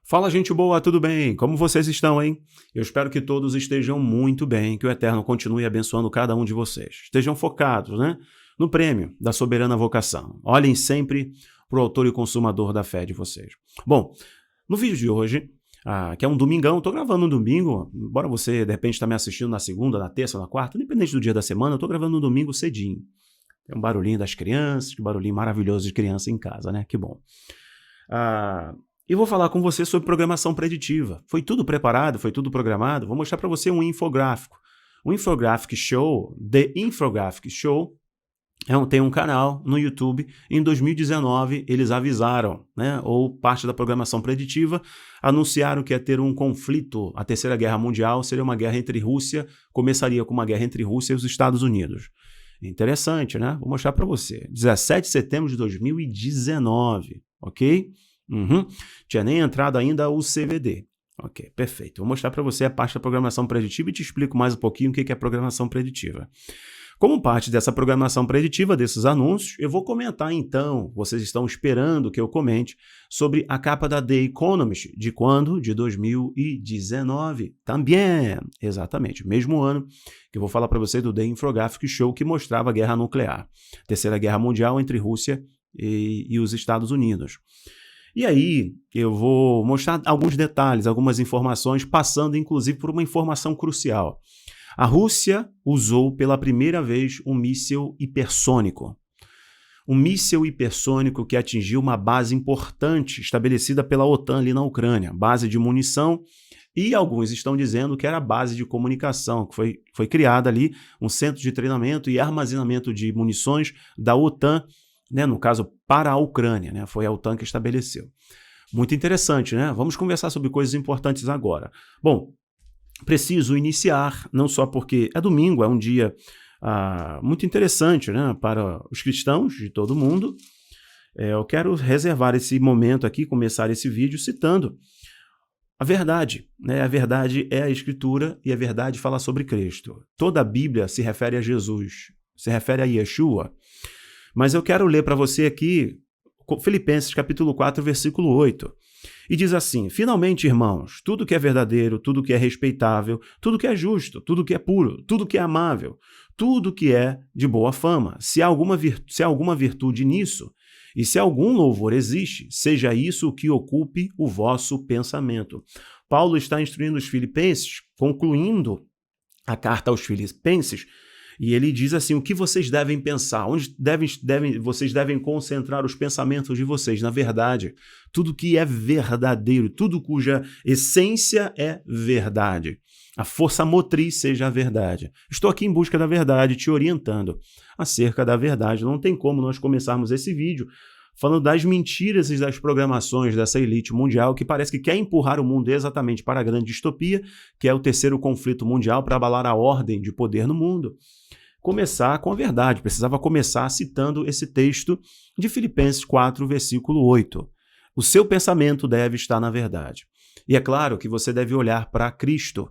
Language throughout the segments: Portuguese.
Fala, gente boa, tudo bem? Como vocês estão, hein? Eu espero que todos estejam muito bem, que o Eterno continue abençoando cada um de vocês. Estejam focados, né? No prêmio da soberana vocação. Olhem sempre para o autor e consumador da fé de vocês. Bom, no vídeo de hoje, que é um domingão, estou gravando no domingo, embora você de repente esteja me assistindo na segunda, na terça, na quarta, independente do dia da semana, eu estou gravando no domingo cedinho. Tem um barulhinho das crianças, que barulhinho maravilhoso de criança em casa, né? Que bom. E vou falar com você sobre programação preditiva. Foi tudo preparado, foi tudo programado. Vou mostrar para você um infográfico. O Infographic Show, The Infographic Show, tem um canal no YouTube. Em 2019, eles avisaram, né, ou parte da programação preditiva, anunciaram que ia ter um conflito. A Terceira Guerra Mundial seria uma guerra entre Rússia, começaria com uma guerra entre Rússia e os Estados Unidos. Interessante, né? Vou mostrar para você. 17 de setembro de 2019, ok? Tinha nem entrado ainda o CVD. Ok, perfeito. Vou mostrar para você a parte da programação preditiva e te explico mais um pouquinho o que é programação preditiva. Como parte dessa programação preditiva, desses anúncios, eu vou comentar então, vocês estão esperando que eu comente, sobre a capa da The Economist. De quando? De 2019. Também, exatamente, mesmo ano que eu vou falar para você do The Infographic Show, que mostrava a guerra nuclear. Terceira Guerra Mundial entre Rússia e os Estados Unidos. E aí eu vou mostrar alguns detalhes, algumas informações, passando inclusive por uma informação crucial. A Rússia usou pela primeira vez um míssil hipersônico. Um míssil hipersônico que atingiu uma base importante estabelecida pela OTAN ali na Ucrânia, base de munição, e alguns estão dizendo que era base de comunicação, que foi criada ali um centro de treinamento e armazenamento de munições da OTAN, né, no caso, para a Ucrânia, né, foi a OTAN que estabeleceu. Muito interessante, né? Vamos conversar sobre coisas importantes agora. Bom, preciso iniciar, não só porque é domingo, é um dia muito interessante, né, para os cristãos de todo mundo. Eu quero reservar esse momento aqui, começar esse vídeo citando a verdade, né? A verdade é a Escritura e a verdade fala sobre Cristo. Toda a Bíblia se refere a Jesus, se refere a Yeshua. Mas eu quero ler para você aqui Filipenses capítulo 4, versículo 8. E diz assim: finalmente, irmãos, tudo que é verdadeiro, tudo que é respeitável, tudo que é justo, tudo que é puro, tudo que é amável, tudo que é de boa fama, se há alguma virtude nisso, e se algum louvor existe, seja isso o que ocupe o vosso pensamento. Paulo está instruindo os filipenses, concluindo a carta aos filipenses, e ele diz assim: o que vocês devem pensar? Onde vocês devem concentrar os pensamentos de vocês? Na verdade, tudo que é verdadeiro, tudo cuja essência é verdade. A força motriz seja a verdade. Estou aqui em busca da verdade, te orientando acerca da verdade. Não tem como nós começarmos esse vídeo falando das mentiras e das programações dessa elite mundial que parece que quer empurrar o mundo exatamente para a grande distopia, que é o terceiro conflito mundial para abalar a ordem de poder no mundo. Começar com a verdade, precisava começar citando esse texto de Filipenses 4, versículo 8. O seu pensamento deve estar na verdade. E é claro que você deve olhar para Cristo.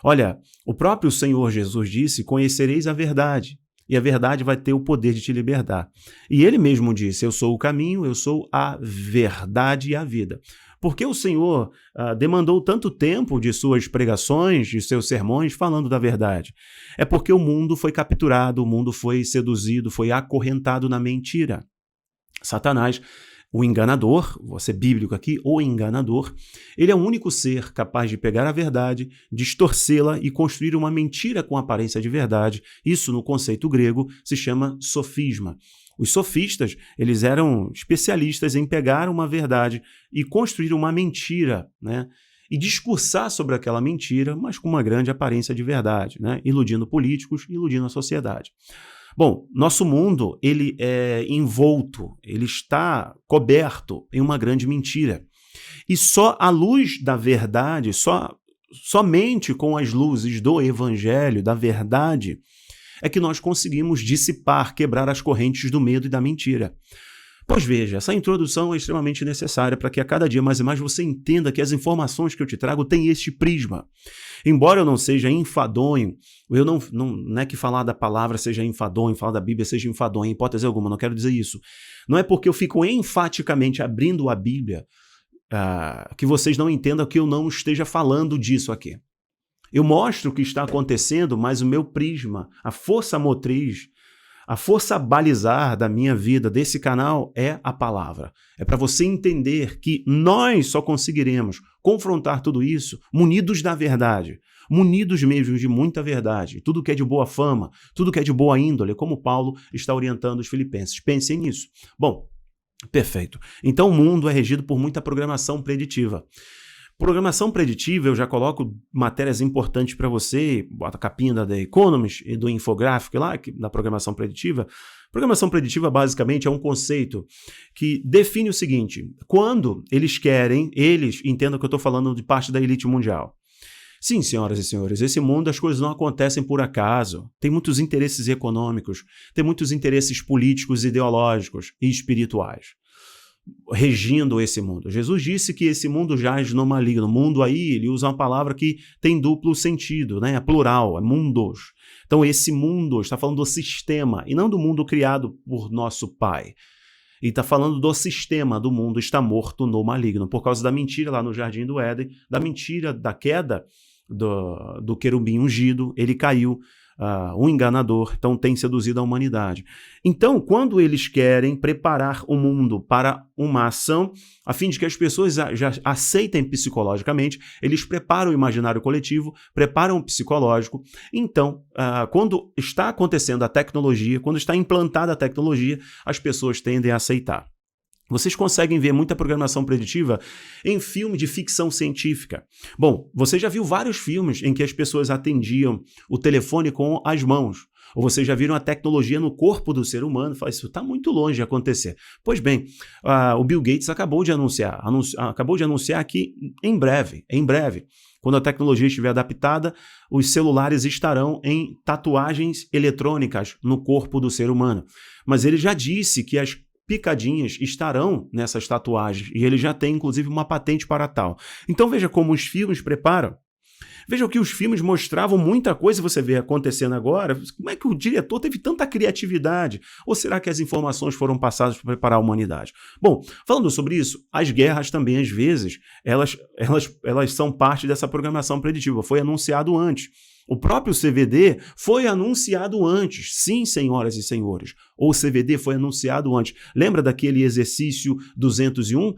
Olha, o próprio Senhor Jesus disse: conhecereis a verdade, e a verdade vai ter o poder de te libertar. E ele mesmo disse: eu sou o caminho, eu sou a verdade e a vida. Por que o Senhor demandou tanto tempo de suas pregações, de seus sermões, falando da verdade? É porque o mundo foi capturado, o mundo foi seduzido, foi acorrentado na mentira. Satanás, o enganador, vou ser bíblico aqui, o enganador, ele é o único ser capaz de pegar a verdade, distorcê-la e construir uma mentira com aparência de verdade. Isso, no conceito grego, se chama sofisma. Os sofistas, eles eram especialistas em pegar uma verdade e construir uma mentira, né? E discursar sobre aquela mentira, mas com uma grande aparência de verdade, né? Iludindo políticos, iludindo a sociedade. Bom, nosso mundo, ele é envolto, ele está coberto em uma grande mentira. E só à luz da verdade, somente com as luzes do evangelho, da verdade, é que nós conseguimos dissipar, quebrar as correntes do medo e da mentira. Pois veja, essa introdução é extremamente necessária para que a cada dia mais e mais você entenda que as informações que eu te trago têm este prisma. Embora eu não seja enfadonho, eu não é que falar da palavra seja enfadonho, falar da Bíblia seja enfadonho, em hipótese alguma, não quero dizer isso. Não é porque eu fico enfaticamente abrindo a Bíblia que vocês não entendam que eu não esteja falando disso aqui. Eu mostro o que está acontecendo, mas o meu prisma, a força motriz, a força a balizar da minha vida, desse canal, é a palavra. É para você entender que nós só conseguiremos confrontar tudo isso munidos da verdade, munidos mesmo de muita verdade. Tudo que é de boa fama, tudo que é de boa índole, como Paulo está orientando os filipenses. Pensem nisso. Bom, perfeito. Então o mundo é regido por muita programação preditiva. Programação preditiva, eu já coloco matérias importantes para você, bota a capinha da The Economist e do infográfico lá, da programação preditiva. Programação preditiva, basicamente, é um conceito que define o seguinte: quando eles querem, entendam que eu estou falando de parte da elite mundial. Sim, senhoras e senhores, esse mundo as coisas não acontecem por acaso. Tem muitos interesses econômicos, tem muitos interesses políticos, ideológicos e espirituais regindo esse mundo. Jesus disse que esse mundo jaz no maligno. Mundo aí, ele usa uma palavra que tem duplo sentido, né? É plural, é mundos. Então esse mundo está falando do sistema e não do mundo criado por nosso Pai. E está falando do sistema do mundo está morto no maligno, por causa da mentira lá no Jardim do Éden, da mentira da queda do querubim ungido, ele caiu, um enganador, então tem seduzido a humanidade. Então, quando eles querem preparar o mundo para uma ação, a fim de que as pessoas já aceitem psicologicamente, eles preparam o imaginário coletivo, preparam o psicológico. Então, quando está acontecendo a tecnologia, quando está implantada a tecnologia, as pessoas tendem a aceitar. Vocês conseguem ver muita programação preditiva em filme de ficção científica. Bom, você já viu vários filmes em que as pessoas atendiam o telefone com as mãos. Ou vocês já viram a tecnologia no corpo do ser humano? Fala, isso está muito longe de acontecer. Pois bem, o Bill Gates acabou de anunciar que em breve, quando a tecnologia estiver adaptada, os celulares estarão em tatuagens eletrônicas no corpo do ser humano. Mas ele já disse que as picadinhas estarão nessas tatuagens e ele já tem inclusive uma patente para tal. Então veja como os filmes preparam. Veja que os filmes mostravam muita coisa, você vê acontecendo agora. Como é que o diretor teve tanta criatividade? Ou será que as informações foram passadas para preparar a humanidade? Bom, falando sobre isso, as guerras também, às vezes, elas são parte dessa programação preditiva. Foi anunciado antes. O próprio CVD foi anunciado antes. Sim, senhoras e senhores, o CVD foi anunciado antes. Lembra daquele exercício 201,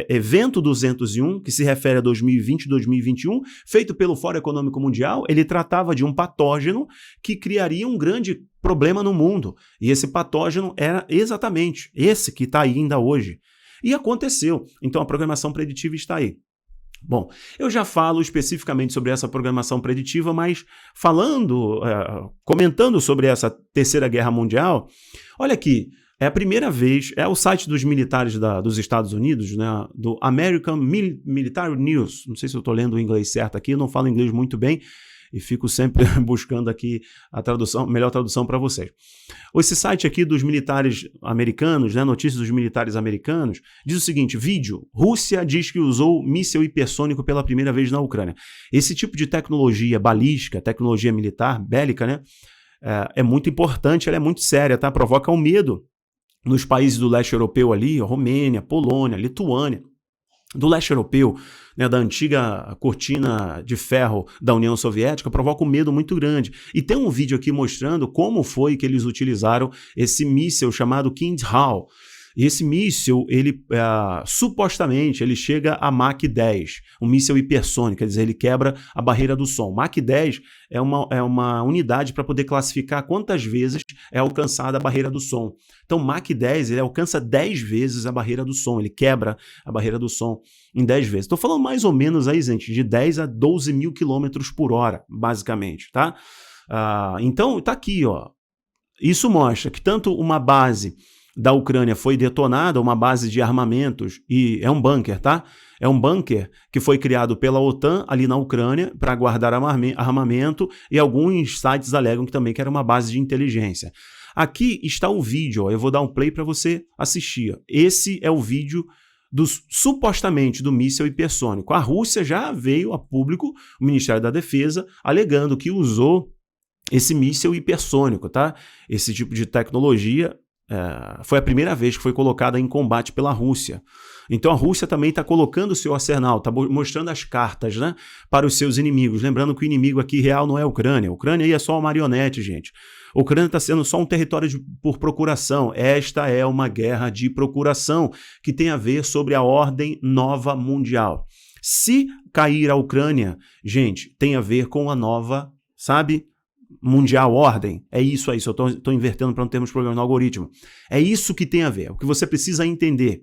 evento 201, que se refere a 2020 e 2021, feito pelo Fórum Econômico Mundial? Ele tratava de um patógeno que criaria um grande problema no mundo. E esse patógeno era exatamente esse que está aí ainda hoje. E aconteceu. Então a programação preditiva está aí. Bom, eu já falo especificamente sobre essa programação preditiva, mas comentando sobre essa Terceira Guerra Mundial, olha aqui, é a primeira vez, é o site dos militares dos Estados Unidos, né, do American Military News, não sei se eu estou lendo o inglês certo aqui, eu não falo inglês muito bem, e fico sempre buscando aqui a melhor tradução para vocês. Esse site aqui dos militares americanos, né, notícias dos militares americanos, diz o seguinte: vídeo, Rússia diz que usou míssil hipersônico pela primeira vez na Ucrânia. Esse tipo de tecnologia balística, tecnologia militar, bélica, né, é muito importante, ela é muito séria, tá? Provoca um medo nos países do leste europeu ali, Romênia, Polônia, Lituânia. Do leste europeu, né, da antiga cortina de ferro da União Soviética, provoca um medo muito grande. E tem um vídeo aqui mostrando como foi que eles utilizaram esse míssil chamado Kinzhal. E esse míssil, supostamente, ele chega a Mach 10, um míssil hipersônico, quer dizer, ele quebra a barreira do som. Mach 10 é uma unidade para poder classificar quantas vezes é alcançada a barreira do som. Então, Mach 10, ele alcança 10 vezes a barreira do som, ele quebra a barreira do som em 10 vezes. Estou falando mais ou menos aí, gente, de 10 a 12 mil quilômetros por hora, basicamente, tá? Então, tá aqui, ó. Isso mostra que tanto uma base da Ucrânia foi detonada, uma base de armamentos, e é um bunker, tá? É um bunker que foi criado pela OTAN ali na Ucrânia para guardar armamento, e alguns sites alegam que também era uma base de inteligência. Aqui está o vídeo, ó, eu vou dar um play para você assistir. Ó. Esse é o vídeo supostamente do míssil hipersônico. A Rússia já veio a público, o Ministério da Defesa, alegando que usou esse míssil hipersônico, tá? Esse tipo de tecnologia foi a primeira vez que foi colocada em combate pela Rússia. Então a Rússia também está colocando o seu arsenal, está mostrando as cartas, né, para os seus inimigos. Lembrando que o inimigo aqui real não é a Ucrânia. A Ucrânia aí é só uma marionete, gente. A Ucrânia está sendo só um território por procuração. Esta é uma guerra de procuração que tem a ver sobre a ordem nova mundial. Se cair a Ucrânia, gente, tem a ver com a nova, sabe, mundial ordem. É isso aí, eu estou invertendo para não termos problema no algoritmo. É isso que tem a ver, o que você precisa entender.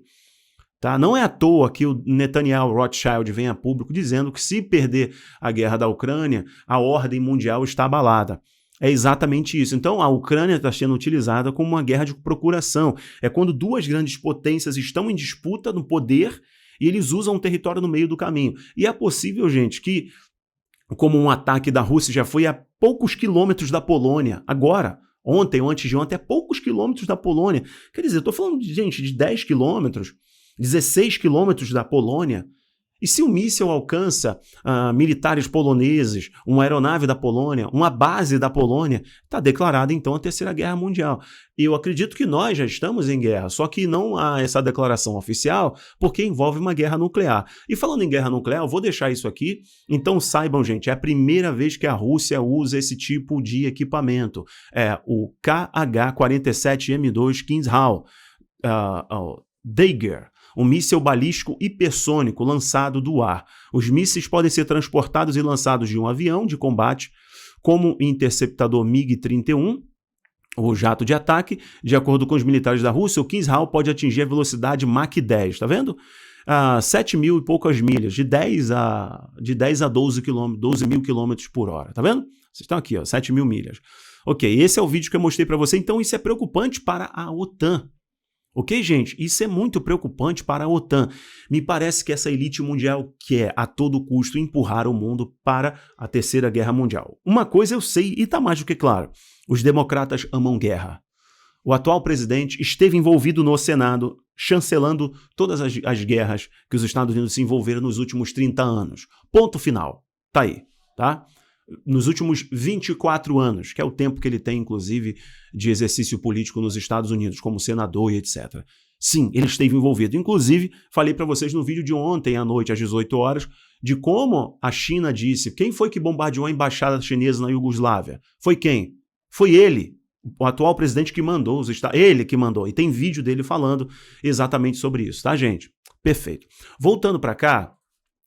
Tá? Não é à toa que o Netanyahu Rothschild vem a público dizendo que se perder a guerra da Ucrânia, a ordem mundial está abalada. É exatamente isso. Então, a Ucrânia está sendo utilizada como uma guerra de procuração. É quando duas grandes potências estão em disputa no poder e eles usam um território no meio do caminho. E é possível, gente, que, como um ataque da Rússia já foi a poucos quilômetros da Polônia, agora, ontem ou antes de ontem, a poucos quilômetros da Polônia. Quer dizer, eu estou falando, gente, de 10 quilômetros, 16 quilômetros da Polônia. E se um míssil alcança militares poloneses, uma aeronave da Polônia, uma base da Polônia, está declarada então a Terceira Guerra Mundial. E eu acredito que nós já estamos em guerra, só que não há essa declaração oficial porque envolve uma guerra nuclear. E falando em guerra nuclear, eu vou deixar isso aqui, então saibam, gente, é a primeira vez que a Rússia usa esse tipo de equipamento. É o KH-47M2 Kinzhal, Dagger, um míssil balístico hipersônico lançado do ar. Os mísseis podem ser transportados e lançados de um avião de combate, como interceptador MiG-31, o jato de ataque. De acordo com os militares da Rússia, o Kinzhal pode atingir a velocidade Mach 10, tá vendo? 7 mil e poucas milhas, de 10 a 12 mil quilômetros por hora, tá vendo? Vocês estão aqui, ó, 7 mil milhas. Ok, esse é o vídeo que eu mostrei para você, então isso é preocupante para a OTAN. Ok, gente? Isso é muito preocupante para a OTAN. Me parece que essa elite mundial quer, a todo custo, empurrar o mundo para a Terceira Guerra Mundial. Uma coisa eu sei, e está mais do que claro: os democratas amam guerra. O atual presidente esteve envolvido no Senado, chancelando todas as guerras que os Estados Unidos se envolveram nos últimos 30 anos. Ponto final. Tá aí, tá? Nos últimos 24 anos, que é o tempo que ele tem, inclusive, de exercício político nos Estados Unidos, como senador e etc. Sim, ele esteve envolvido. Inclusive, falei para vocês no vídeo de ontem à noite, às 18 horas, de como a China disse, quem foi que bombardeou a embaixada chinesa na Iugoslávia? Foi quem? Foi ele, o atual presidente que mandou, ele que mandou. E tem vídeo dele falando exatamente sobre isso, tá, gente? Perfeito. Voltando para cá,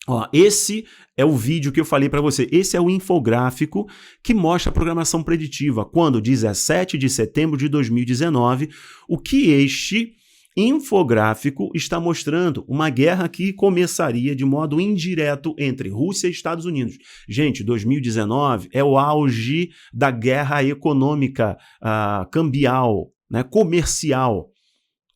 ó, esse é o vídeo que eu falei para você. Esse é o infográfico que mostra a programação preditiva, quando 17 de setembro de 2019, o que este infográfico está mostrando: uma guerra que começaria de modo indireto entre Rússia e Estados Unidos. Gente, 2019 é o auge da guerra econômica, cambial, né, comercial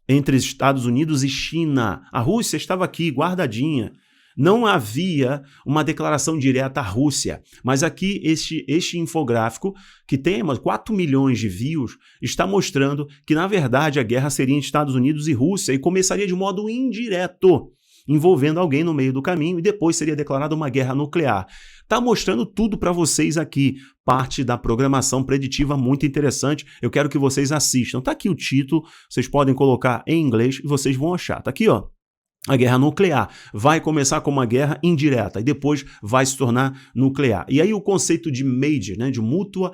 entre Estados Unidos e China. A Rússia estava aqui, guardadinha. Não havia uma declaração direta à Rússia, mas aqui este infográfico, que tem 4 milhões de views, está mostrando que, na verdade, a guerra seria entre Estados Unidos e Rússia e começaria de modo indireto, envolvendo alguém no meio do caminho, e depois seria declarada uma guerra nuclear. Está mostrando tudo para vocês aqui, parte da programação preditiva muito interessante. Eu quero que vocês assistam. Está aqui o título, vocês podem colocar em inglês e vocês vão achar. Está aqui, ó. A guerra nuclear vai começar como uma guerra indireta e depois vai se tornar nuclear. E aí o conceito de MADE, né, de mútua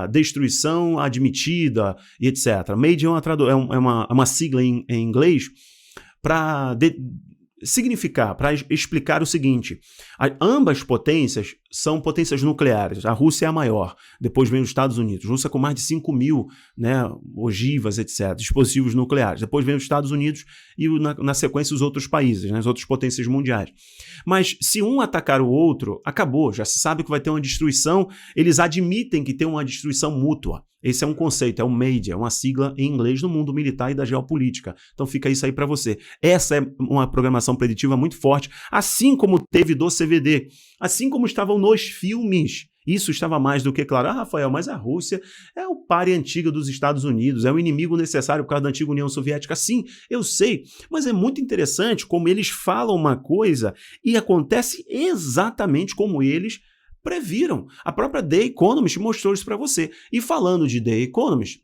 destruição admitida e etc. MADE é uma sigla em inglês para significar, para explicar o seguinte: ambas potências são potências nucleares. A Rússia é a maior, depois vem os Estados Unidos. A Rússia com mais de 5 mil, né, ogivas, etc., dispositivos nucleares. Depois vem os Estados Unidos e, na sequência, os outros países, né, as outras potências mundiais. Mas se um atacar o outro, acabou. Já se sabe que vai ter uma destruição. Eles admitem que tem uma destruição mútua. Esse é um conceito, é o MADE, é uma sigla em inglês no mundo militar e da geopolítica. Então fica isso aí para você. Essa é uma programação preditiva muito forte, assim como teve do CVD, assim como estavam nos filmes. Isso estava mais do que claro. Rafael, mas a Rússia é o páreo antigo dos Estados Unidos, é o inimigo necessário por causa da antiga União Soviética. Sim, eu sei, mas é muito interessante como eles falam uma coisa e acontece exatamente como eles previram. A própria The Economist mostrou isso para você. E falando de The Economist,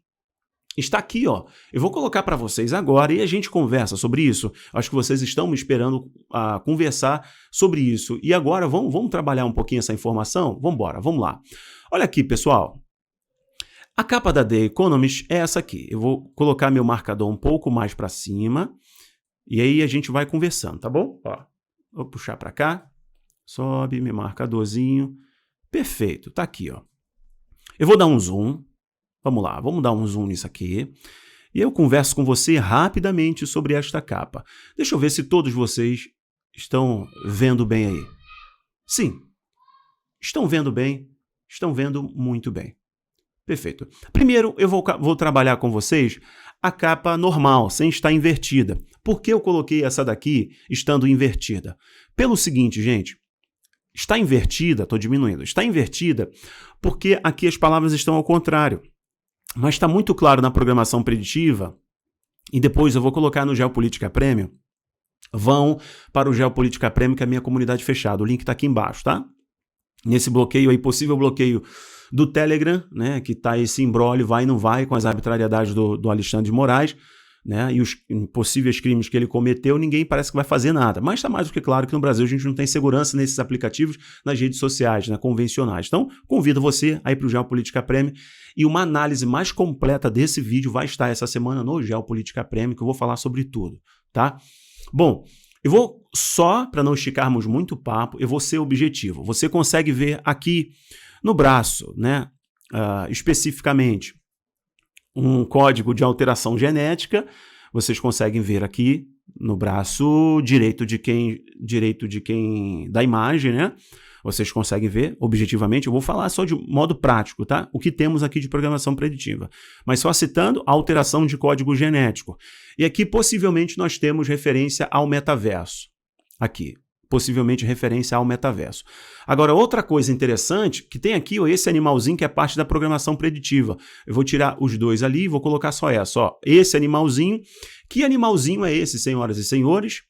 está aqui, ó. Eu vou colocar para vocês agora e a gente conversa sobre isso. Acho que vocês estão me esperando conversar sobre isso. E agora vamos trabalhar um pouquinho essa informação? Vamos embora, vamos lá. Olha aqui, pessoal. A capa da The Economist é essa aqui. Eu vou colocar meu marcador um pouco mais para cima e aí a gente vai conversando, tá bom? Ó, vou puxar para cá. Sobe, meu marcadorzinho. Perfeito, tá aqui, ó. Eu vou dar um zoom. Vamos lá, vamos dar um zoom nisso aqui. E eu converso com você rapidamente sobre esta capa. Deixa eu ver se todos vocês estão vendo bem aí. Sim, estão vendo bem, estão vendo muito bem. Perfeito. Primeiro, eu vou trabalhar com vocês a capa normal, sem estar invertida. Por que eu coloquei essa daqui estando invertida? Pelo seguinte, gente. Está invertida, estou diminuindo, está invertida porque aqui as palavras estão ao contrário. Mas está muito claro na programação preditiva, e depois eu vou colocar no Geopolítica Premium, vão para o Geopolítica Premium, que é a minha comunidade fechada. O link está aqui embaixo, tá? Nesse bloqueio aí, possível bloqueio do Telegram, né, que está esse imbróglio, vai e não vai, com as arbitrariedades do Alexandre de Moraes, né, e os possíveis crimes que ele cometeu, ninguém parece que vai fazer nada. Mas está mais do que claro que no Brasil a gente não tem segurança nesses aplicativos, nas redes sociais, né, convencionais. Então, convido você a ir para o Geopolítica Premium e uma análise mais completa desse vídeo vai estar essa semana no Geopolítica Premium, que eu vou falar sobre tudo, tá? Bom, eu vou só, para não esticarmos muito o papo, eu vou ser objetivo. Você consegue ver aqui no braço, né, especificamente, um código de alteração genética, vocês conseguem ver aqui no braço direito de quem da imagem, né? Vocês conseguem ver objetivamente. Eu vou falar só de modo prático, tá? O que temos aqui de programação preditiva. Mas só citando a alteração de código genético. E aqui possivelmente nós temos referência ao metaverso. Aqui. Possivelmente referência ao metaverso. Agora, outra coisa interessante, que tem aqui ó, esse animalzinho que é parte da programação preditiva. Eu vou tirar os dois ali e vou colocar só essa. Ó. Esse animalzinho. Que animalzinho é esse, senhoras e senhores?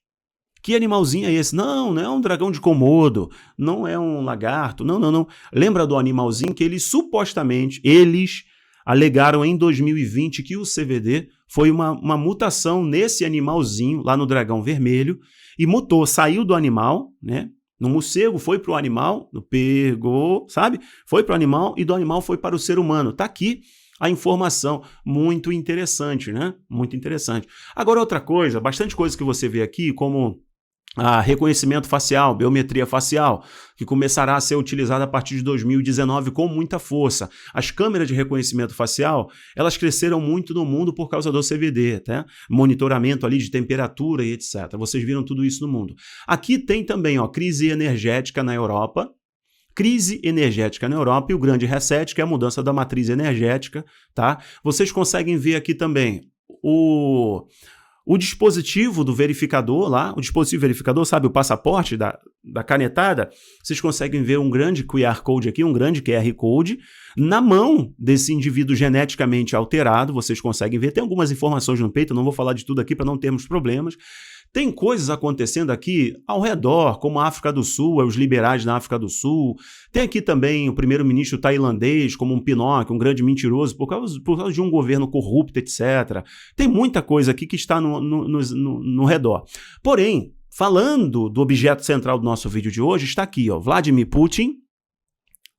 Que animalzinho é esse? Não, não é um dragão de Komodo, não é um lagarto, não. Lembra do animalzinho que eles supostamente, eles alegaram em 2020 que o CVD foi uma mutação nesse animalzinho, lá no dragão vermelho, e mutou, saiu do animal, né? No morcego foi para o animal, pegou, sabe? Foi para o animal e do animal foi para o ser humano. Tá aqui a informação, muito interessante, né? Muito interessante. Agora outra coisa, bastante coisa que você vê aqui, como reconhecimento facial, biometria facial, que começará a ser utilizada a partir de 2019 com muita força. As câmeras de reconhecimento facial, elas cresceram muito no mundo por causa do CVD, tá? Monitoramento ali de temperatura e etc. Vocês viram tudo isso no mundo. Aqui tem também, ó, crise energética na Europa, e o grande reset, que é a mudança da matriz energética, tá? Vocês conseguem ver aqui também o dispositivo do verificador lá, o dispositivo verificador, sabe, o passaporte da canetada, vocês conseguem ver um grande QR Code aqui, um grande QR Code, na mão desse indivíduo geneticamente alterado, vocês conseguem ver, tem algumas informações no peito, eu não vou falar de tudo aqui para não termos problemas. Tem coisas acontecendo aqui ao redor, como a África do Sul, os liberais na África do Sul. Tem aqui também o primeiro-ministro tailandês como um Pinóquio, um grande mentiroso, por causa de um governo corrupto, etc. Tem muita coisa aqui que está no redor. Porém, falando do objeto central do nosso vídeo de hoje, está aqui, ó, Vladimir Putin.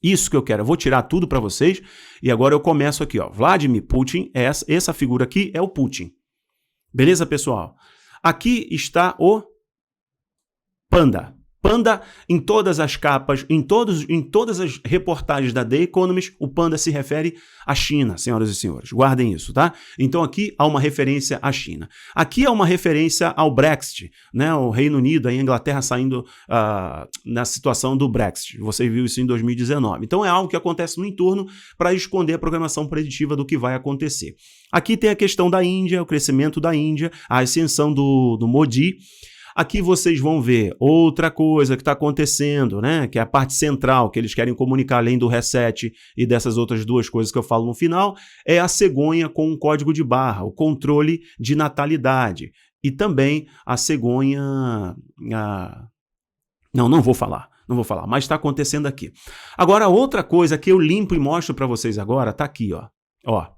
Isso que eu quero. Eu vou tirar tudo para vocês e agora eu começo aqui, ó. Vladimir Putin, essa figura aqui é o Putin. Beleza, pessoal? Aqui está o Panda. Panda, em todas as capas, em todas as reportagens da The Economist, o Panda se refere à China, senhoras e senhores. Guardem isso, tá? Então aqui há uma referência à China. Aqui há uma referência ao Brexit, né? O Reino Unido, a Inglaterra saindo na situação do Brexit. Você viu isso em 2019. Então é algo que acontece no entorno para esconder a programação preditiva do que vai acontecer. Aqui tem a questão da Índia, o crescimento da Índia, a ascensão do Modi. Aqui vocês vão ver outra coisa que está acontecendo, né? Que é a parte central que eles querem comunicar, além do reset e dessas outras duas coisas que eu falo no final, é a cegonha com um código de barra, o controle de natalidade. E também a cegonha... Não vou falar, mas está acontecendo aqui. Agora, outra coisa que eu limpo e mostro para vocês agora, está aqui, ó.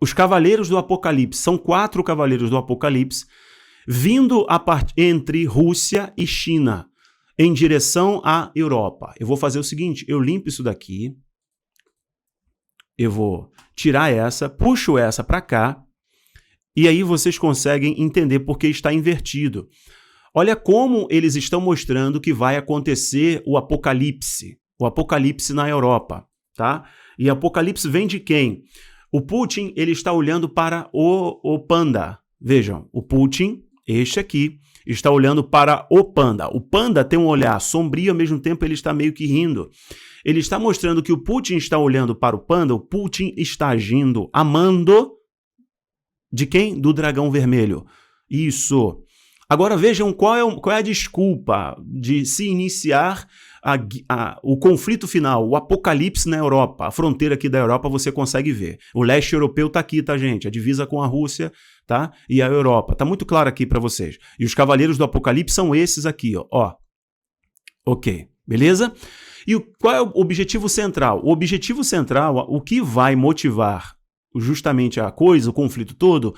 os cavaleiros do Apocalipse, são 4 cavaleiros do Apocalipse, vindo entre Rússia e China, em direção à Europa. Eu vou fazer o seguinte, eu limpo isso daqui, eu vou tirar essa, puxo essa para cá, e aí vocês conseguem entender porque está invertido. Olha como eles estão mostrando que vai acontecer o Apocalipse na Europa, tá? E Apocalipse vem de quem? O Putin, ele está olhando para o panda. Vejam, o Putin, este aqui, está olhando para o panda. O panda tem um olhar sombrio, ao mesmo tempo ele está meio que rindo. Ele está mostrando que o Putin está olhando para o panda, o Putin está agindo, amando de quem? Do dragão vermelho. Isso. Agora vejam qual é a desculpa de se iniciar o conflito final, o apocalipse na Europa. A fronteira aqui da Europa você consegue ver. O leste europeu está aqui, tá, gente? A divisa com a Rússia, tá? E a Europa. Tá muito claro aqui para vocês. E os cavaleiros do apocalipse são esses aqui, ó. Ok, beleza? E qual é o objetivo central? O objetivo central, o que vai motivar justamente a coisa, o conflito todo,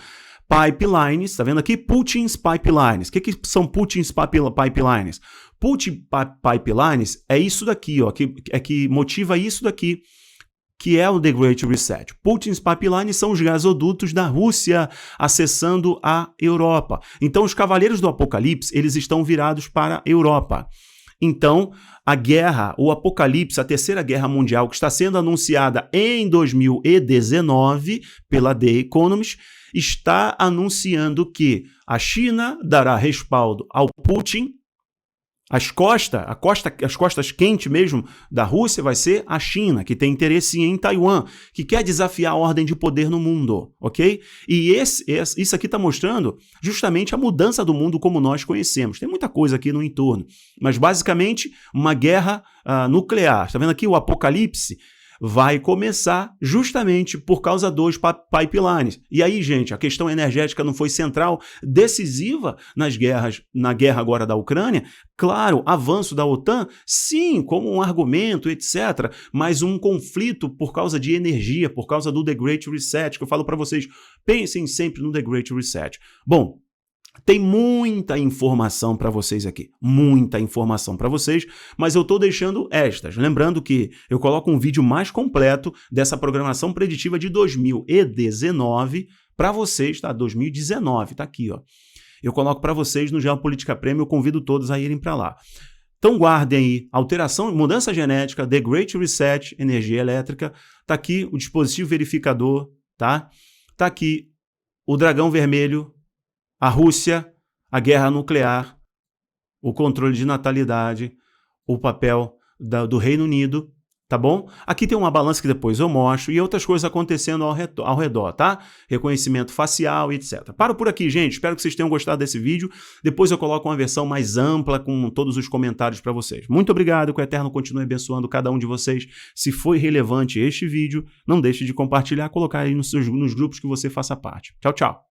pipelines, tá vendo aqui? Putin's pipelines. O que são Putin's pipelines? Putin pipelines é isso daqui, ó, que motiva isso daqui, que é o The Great Reset. Putin's pipelines são os gasodutos da Rússia acessando a Europa. Então, os cavaleiros do Apocalipse, eles estão virados para a Europa. Então, a guerra, o Apocalipse, a Terceira Guerra Mundial, que está sendo anunciada em 2019 pela The Economist, está anunciando que a China dará respaldo ao Putin, as costas quentes mesmo da Rússia vai ser a China, que tem interesse em Taiwan, que quer desafiar a ordem de poder no mundo, ok? E isso aqui está mostrando justamente a mudança do mundo como nós conhecemos. Tem muita coisa aqui no entorno, mas basicamente uma guerra nuclear. Está vendo aqui o Apocalipse? Vai começar justamente por causa dos pipelines. E aí, gente, a questão energética não foi central, decisiva na guerra agora da Ucrânia? Claro, avanço da OTAN, sim, como um argumento, etc. Mas um conflito por causa de energia, por causa do The Great Reset, que eu falo para vocês, pensem sempre no The Great Reset. Bom, tem muita informação para vocês aqui, muita informação para vocês, mas eu estou deixando estas. Lembrando que eu coloco um vídeo mais completo dessa programação preditiva de 2019 para vocês, tá? 2019, tá aqui, ó. Eu coloco para vocês no Geopolítica Premium, eu convido todos a irem para lá. Então guardem aí, alteração, mudança genética, The Great Reset, energia elétrica, tá aqui o dispositivo verificador, tá? Tá aqui o dragão vermelho, a Rússia, a guerra nuclear, o controle de natalidade, o papel do Reino Unido, tá bom? Aqui tem uma balança que depois eu mostro e outras coisas acontecendo ao redor, tá? Reconhecimento facial e etc. Paro por aqui, gente. Espero que vocês tenham gostado desse vídeo. Depois eu coloco uma versão mais ampla com todos os comentários para vocês. Muito obrigado, que o Eterno continue abençoando cada um de vocês. Se foi relevante este vídeo, não deixe de compartilhar, colocar aí nos grupos que você faça parte. Tchau, tchau.